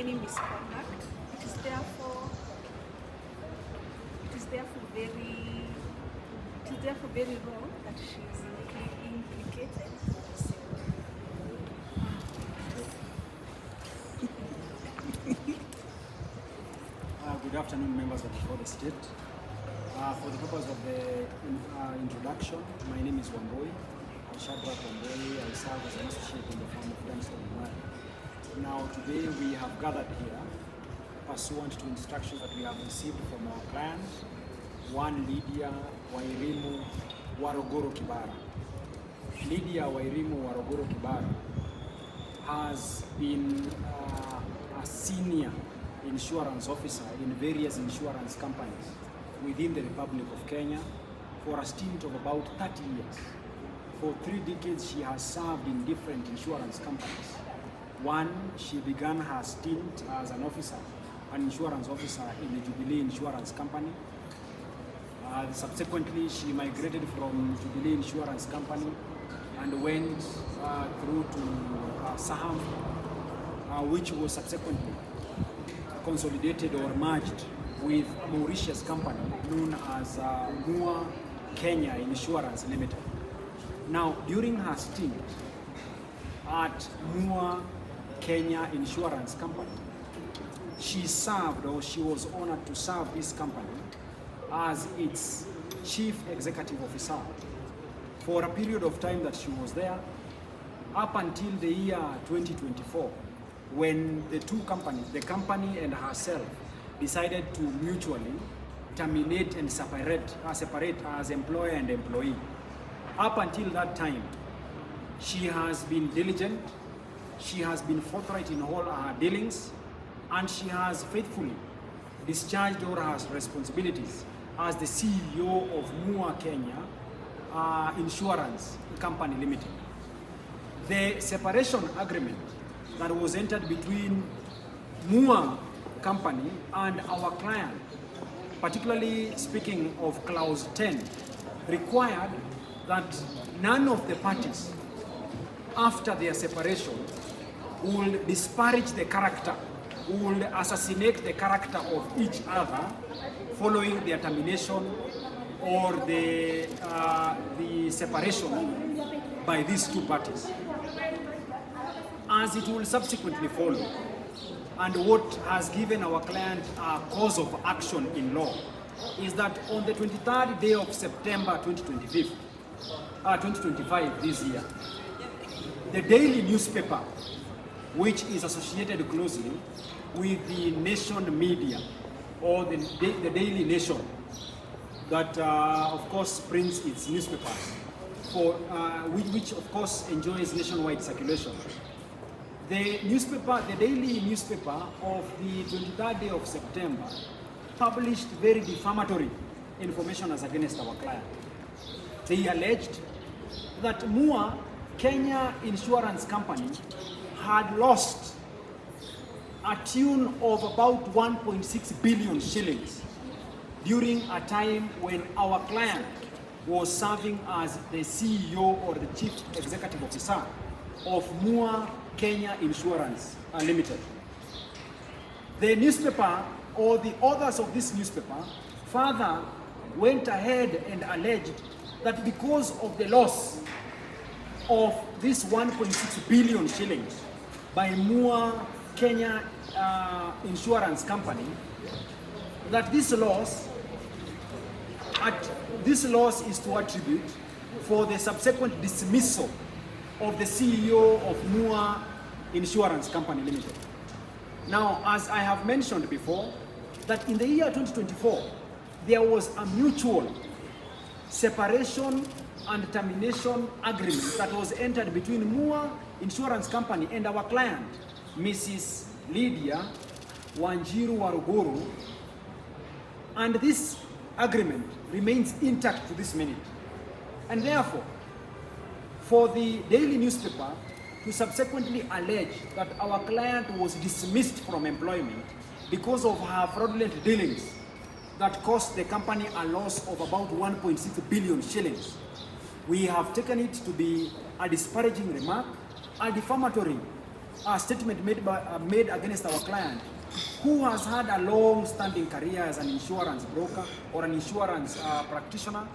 any misconduct. It is therefore very wrong that she is implicated. Good afternoon, members of the Florida State. For the purpose of the introduction, my name is Wamboi, Shadrack Wamboi. I serve as an associate in the firm of Dunstan Murray. Now, today we have gathered here pursuant to instructions that we have received from our client, one Lydia Wairimu Warogoro Kibara. Lydia Wairimu Warogoro Kibara has been a senior insurance officer in various insurance companies within the Republic of Kenya for a stint of about 30 years. For 3 decades, she has served in different insurance companies. One, she began her stint as an insurance officer in the Jubilee Insurance Company. Subsequently, she migrated from Jubilee Insurance Company and went through to Saham, which was subsequently consolidated or merged with a Mauritius company known as Mua Kenya Insurance Limited. Now, during her stint at Mua Kenya Insurance Company, she served, or she was honored to serve this company as its chief executive officer for a period of time that she was there, up until the year 2024, when the two companies, the company and herself, decided to mutually terminate and separate as employer and employee. Up until that time, she has been diligent, she has been forthright in all her dealings, and she has faithfully discharged all her responsibilities as the CEO of Mua Kenya Insurance Company Limited. The separation agreement that was entered between Mua Company and our client, particularly speaking of clause 10, required that none of the parties after their separation would disparage the character, would assassinate the character of each other following their termination or the separation by these two parties, as it will subsequently follow. And what has given our client a cause of action in law is that on the 23rd day of September 2025 this year, the daily newspaper, which is associated closely with the Nation media, or the Daily Nation, that of course prints its newspapers, which of course enjoys nationwide circulation. The daily newspaper of the 23rd day of September published very defamatory information as against our client. They alleged that Mua Kenya Insurance Company had lost a tune of about 1.6 billion shillings during a time when our client was serving as the CEO or the Chief Executive Officer of Mua Kenya Insurance Limited. The newspaper, or the authors of this newspaper, further went ahead and alleged that because of the loss of this 1.6 billion shillings by Mua Kenya Insurance Company, that this loss is to attribute for the subsequent dismissal of the CEO of Mua Insurance Company Limited. Now, as I have mentioned before, that in the year 2024, there was a mutual separation and termination agreement that was entered between Mua Insurance Company and our client, Mrs. Lydia Wanjiru Warogoro, and this agreement remains intact to this minute. And therefore, for the daily newspaper to subsequently allege that our client was dismissed from employment because of her fraudulent dealings that cost the company a loss of about 1.6 billion shillings, we have taken it to be a disparaging remark, a defamatory statement made against our client, who has had a long-standing career as an insurance broker or an insurance practitioner,